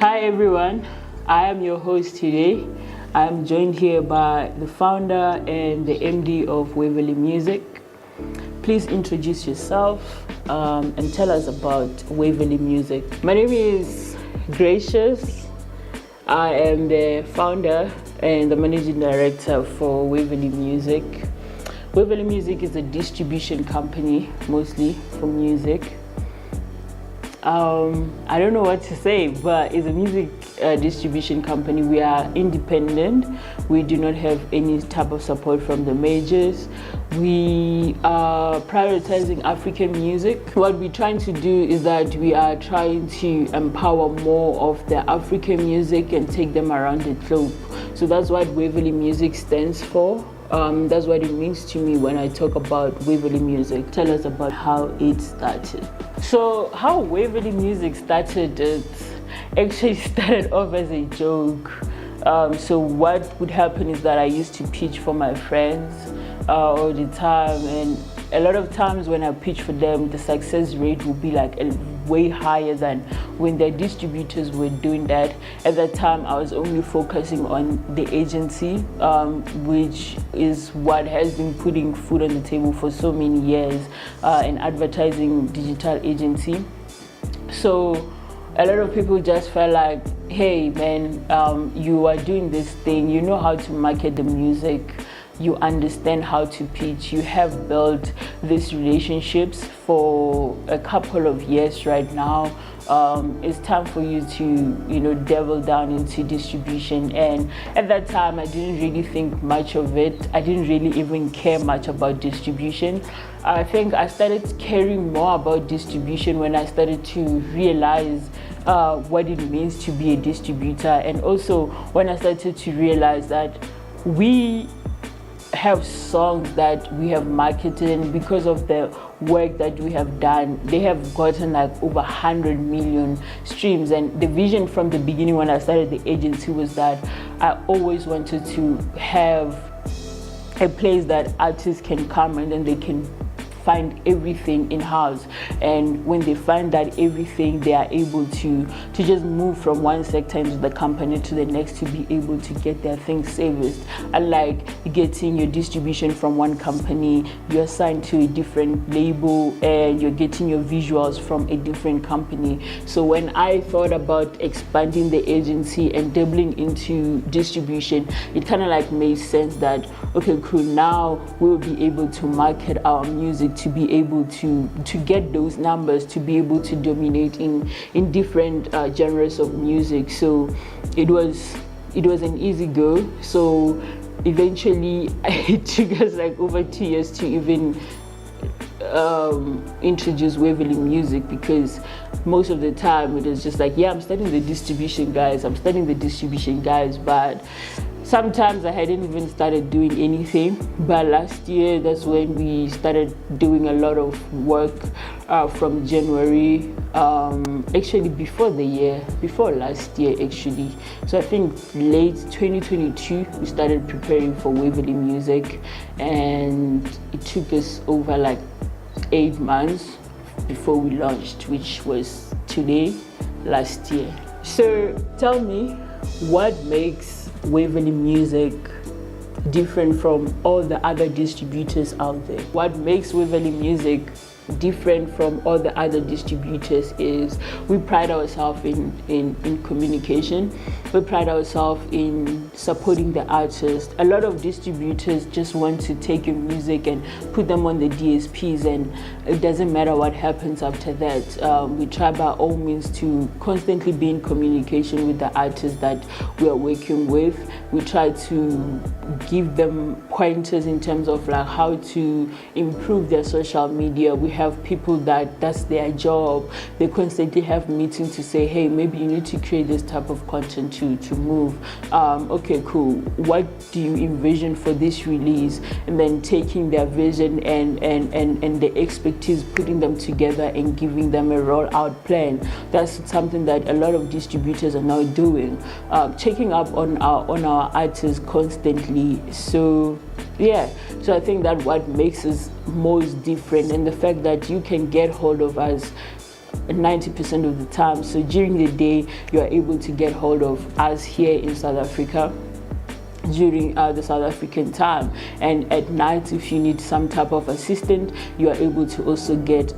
Hi everyone, I am your host today. I am joined here by the founder and the MD of Waverly Music. Please introduce yourself and tell us about Waverly Music. My name is Gracious. I am the founder and the managing director for Waverly Music. Waverly Music is a distribution company, mostly for music. I don't know what to say, but it's a music distribution company. We are independent. We do not have any type of support from the majors. We are prioritizing African music. What we're trying to do is that we are trying to empower more of the African music and take them around the globe. So that's what Waverly Music stands for. That's what it means to me when I talk about Waverly Music. Tell us about how it started. So how Waverly Music started, it actually started off as a joke. So what would happen is that I used to pitch for my friends all the time, and a lot of times when I pitch for them, the success rate would be like way higher than when their distributors were doing that. At that time, I was only focusing on the agency, which is what has been putting food on the table for so many years, an advertising digital agency. So a lot of people just felt like, hey man, you are doing this thing, you know how to market the music, you understand how to pitch, you have built these relationships for a couple of years right now. It's time for you to, delve down into distribution. And at that time, I didn't really think much of it. I didn't really even care much about distribution. I think I started caring more about distribution when I started to realize what it means to be a distributor, and also when I started to realize that we have songs that we have marketed, and because of the work that we have done, they have gotten like over 100 million streams. And the vision from the beginning when I started the agency was that I always wanted to have a place that artists can come and then they can find everything in-house, and when they find that everything, they are able to just move from one sector into the company to the next to be able to get their things serviced. Unlike getting your distribution from one company, you're assigned to a different label and you're getting your visuals from a different company. So when I thought about expanding the agency and doubling into distribution, it kind of like made sense that, okay, cool, now we'll be able to market our music, to be able to get those numbers, to be able to dominate in different genres of music. So it was an easy go. So eventually it took us like over 2 years to even introduce Waverly Music, because most of the time it was just like, yeah, I'm studying the distribution guys, but sometimes I hadn't even started doing anything. But last year, that's when we started doing a lot of work from January, actually before last year actually. So I think late 2022, we started preparing for Waverly Music, and it took us over like 8 months before we launched, which was today, last year. So tell me, what makes Waverly Music different from all the other distributors out there? What makes Waverly Music different from all the other distributors is we pride ourselves in communication. We pride ourselves in supporting the artist. A lot of distributors just want to take your music and put them on the DSPs, and it doesn't matter what happens after that. We try by all means to constantly be in communication with the artists that we are working with. We try to give them pointers in terms of like how to improve their social media. We have people that's their job. They constantly have meetings to say, hey, maybe you need to create this type of content to move. Okay, cool. What do you envision for this release? And then taking their vision and the expertise, putting them together and giving them a rollout plan. That's something that a lot of distributors are now doing. Checking up on our artists constantly. So yeah, so I think that what makes us most different, and the fact that you can get hold of us 90% of the time. So during the day, you are able to get hold of us here in South Africa during the South African time, and at night, if you need some type of assistant, you are able to also get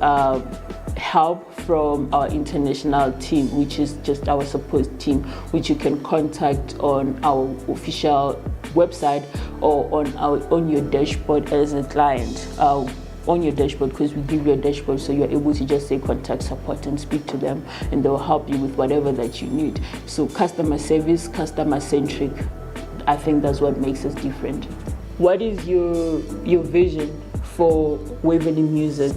help from our international team, which is just our support team, which you can contact on our official website or on your dashboard as a client. On your dashboard, because we give you a dashboard, so you're able to just say contact support and speak to them, and they'll help you with whatever that you need. So customer service, customer centric, I think that's what makes us different. What is your vision for Waverly Music?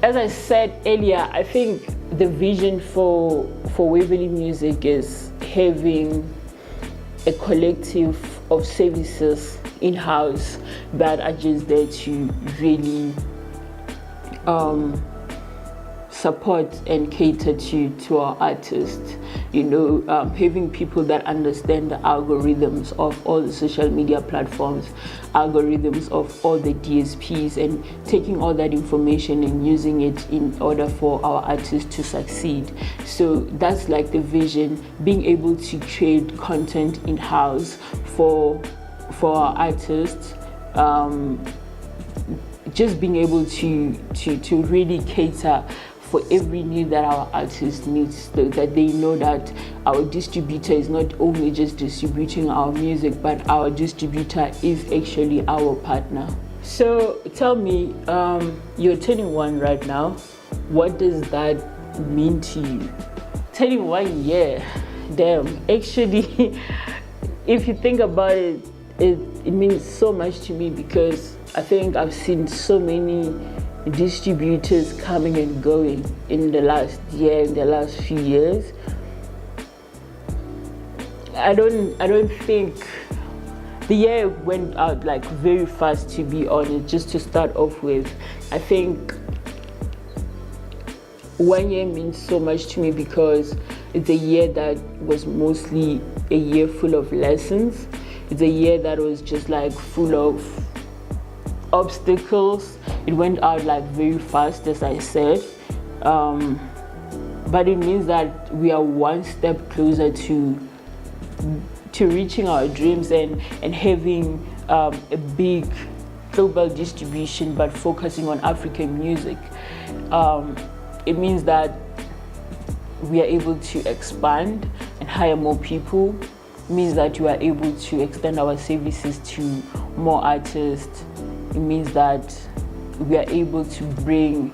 As I said earlier, I think the vision for Waverly Music is having a collective of services in-house that are just there to really support and cater to our artists. Having people that understand the algorithms of all the social media platforms, algorithms of all the DSPs, and taking all that information and using it in order for our artists to succeed. So that's like the vision, being able to create content in-house for our artists, just being able to really cater for every need that our artist needs, so that they know that our distributor is not only just distributing our music, but our distributor is actually our partner. So tell me, you're turning 1 right now. What does that mean to you? Turning 1 year, damn. Actually, if you think about it, it means so much to me, because I think I've seen so many distributors coming and going in the last year, in the last few years. I don't think the year went out like very fast, to be honest. Just to start off with, I think 1 year means so much to me, because it's a year that was mostly a year full of lessons. It's a year that was just like full of obstacles. It went out like very fast, as I said, but it means that we are one step closer to reaching our dreams and having a big global distribution, but focusing on African music. It means that we are able to expand and hire more people. It means that we are able to extend our services to more artists. It means that we are able to bring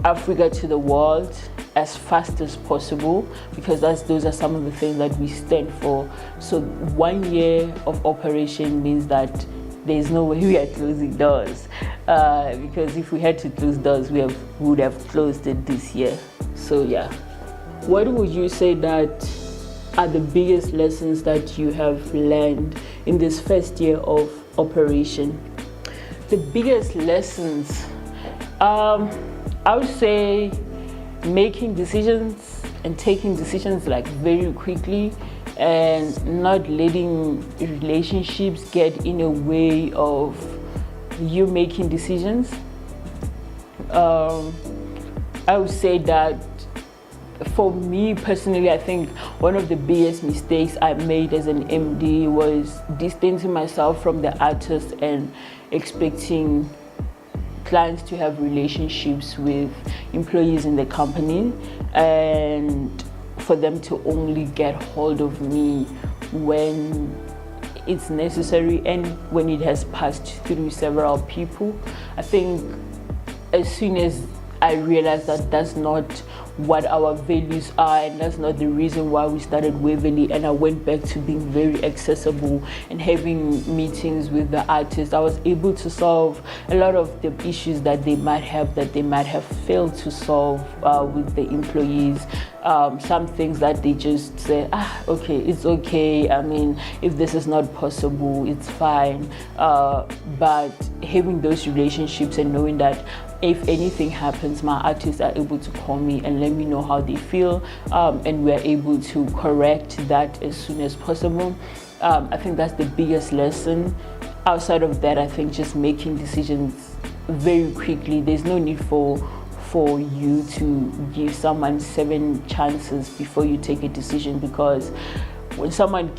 Africa to the world as fast as possible, because those are some of the things that we stand for. So 1 year of operation means that there's no way we are closing doors, because if we had to close doors, we would have closed it this year. So yeah. What would you say that are the biggest lessons that you have learned in this first year of operation? The biggest lessons, I would say making decisions and taking decisions like very quickly, and not letting relationships get in a way of you making decisions. I would say that for me personally, I think one of the biggest mistakes I made as an MD was distancing myself from the artist and expecting clients to have relationships with employees in the company, and for them to only get hold of me when it's necessary and when it has passed through several people. I think as soon as I realized that that's not what our values are, and that's not the reason why we started Waverly, and I went back to being very accessible and having meetings with the artists, I was able to solve a lot of the issues that they might have failed to solve with the employees. Some things that they just say, okay, it's okay, I mean, if this is not possible, it's fine. But having those relationships and knowing that if anything happens, my artists are able to call me and let me know how they feel, and we're able to correct that as soon as possible. I think that's the biggest lesson. Outside of that, I think just making decisions very quickly. There's no need for for you to give someone 7 chances before you take a decision, because when someone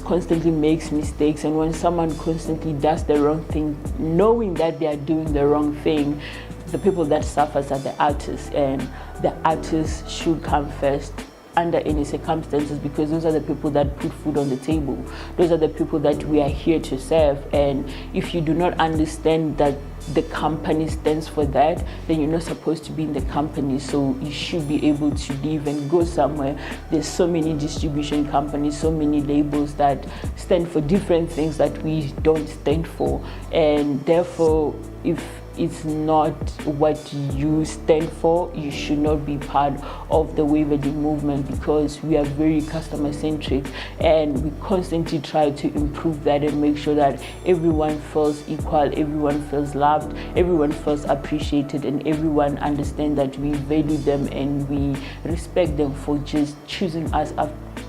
constantly makes mistakes, and when someone constantly does the wrong thing, knowing that they are doing the wrong thing, the people that suffers are the artists, and the artists should come first under any circumstances, because those are the people that put food on the table. Those are the people that we are here to serve. And if you do not understand that the company stands for that, then you're not supposed to be in the company. So you should be able to leave and go somewhere. There's so many distribution companies, so many labels that stand for different things that we don't stand for, and therefore if it's not what you stand for, you should not be part of the Waverly movement, because we are very customer centric, and we constantly try to improve that and make sure that everyone feels equal, everyone feels loved, everyone feels appreciated, and everyone understands that we value them and we respect them for just choosing us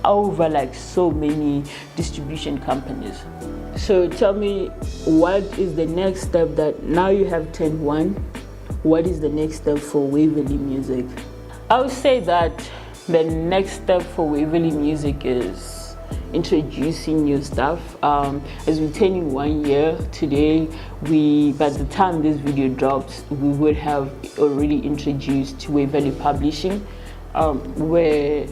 over like so many distribution companies. So tell me, what is the next step? That now you have 10-1, what is the next step for Waverly Music? I would say that the next step for Waverly Music is introducing new stuff. As we're turning 1 year today, by the time this video drops, we would have already introduced Waverly Publishing, where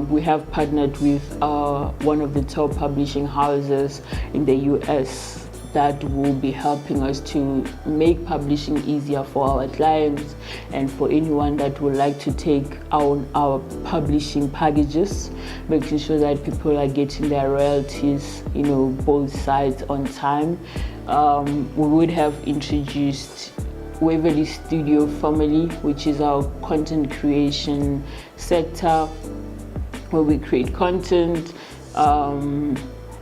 we have partnered with one of the top publishing houses in the US that will be helping us to make publishing easier for our clients and for anyone that would like to take our publishing packages, making sure that people are getting their royalties, both sides on time. We would have introduced Waverly Studio Family, which is our content creation sector where we create content,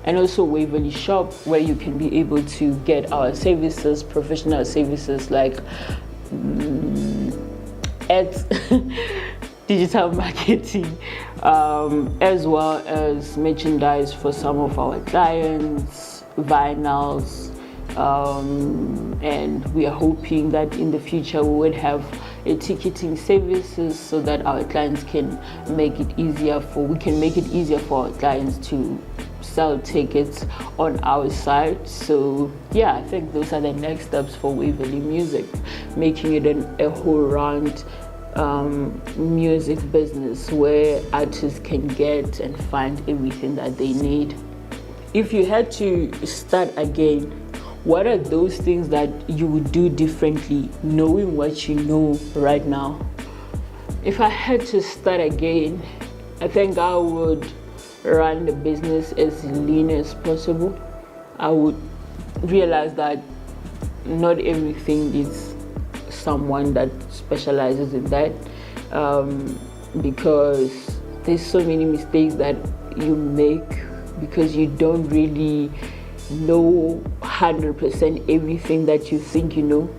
and also Waverly Shop, where you can be able to get our services, professional services like ads, digital marketing, as well as merchandise for some of our clients, vinyls. And we are hoping that in the future we would have a ticketing services so that our clients can make it easier for our clients to sell tickets on our site. So yeah, I think those are the next steps for Waverly Music, making it a whole round music business where artists can get and find everything that they need. If you had to start again, what are those things that you would do differently, knowing what you know right now? If I had to start again, I think I would run the business as lean as possible. I would realize that not everything needs someone that specializes in that, because there's so many mistakes that you make because you don't really know 100% everything that you think you know.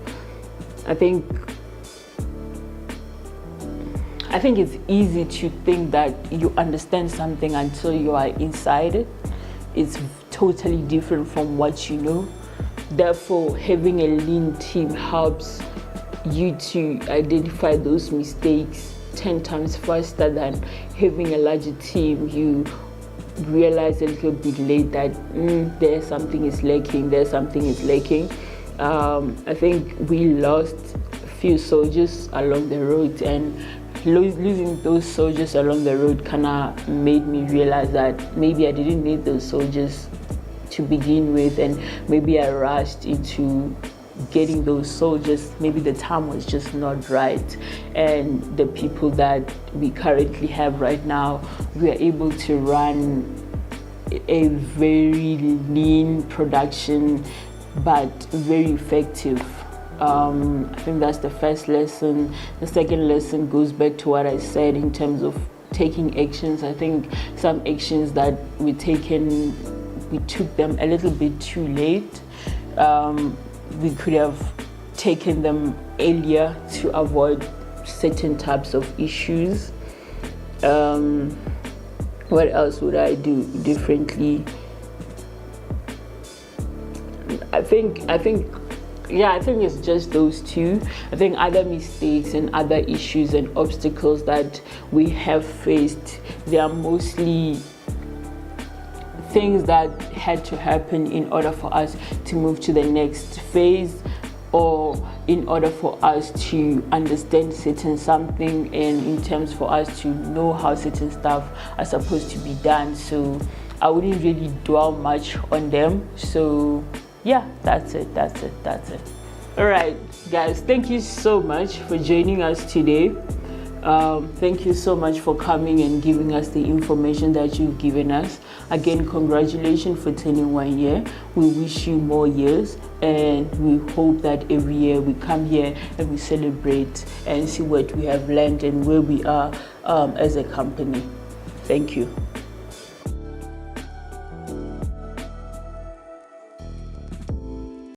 I think it's easy to think that you understand something until you are inside it. It's totally different from what you know. Therefore, having a lean team helps you to identify those mistakes 10 times faster than having a larger team. You realize a little bit late that there's something is lacking. I think we lost a few soldiers along the road, and losing those soldiers along the road kind of made me realize that maybe I didn't need those soldiers to begin with, and maybe I rushed into getting those soldiers. Maybe the time was just not right, and the people that we currently have right now, we are able to run a very lean production but very effective. I think that's the first lesson. The second lesson goes back to what I said in terms of taking actions. I think some actions that we took them a little bit too late. We could have taken them earlier to avoid certain types of issues. What else would I do differently? I think yeah, I think it's just those two. I think other mistakes and other issues and obstacles that we have faced, they are mostly things that had to happen in order for us to move to the next phase, or in order for us to understand certain something, and in terms for us to know how certain stuff are supposed to be done. So I wouldn't really dwell much on them. So yeah, that's it. All right, guys, thank you so much for joining us today. Thank you so much for coming and giving us the information that you've given us. Again, congratulations for turning 1 year. We wish you more years, and we hope that every year we come here and we celebrate and see what we have learned and where we are as a company. Thank you.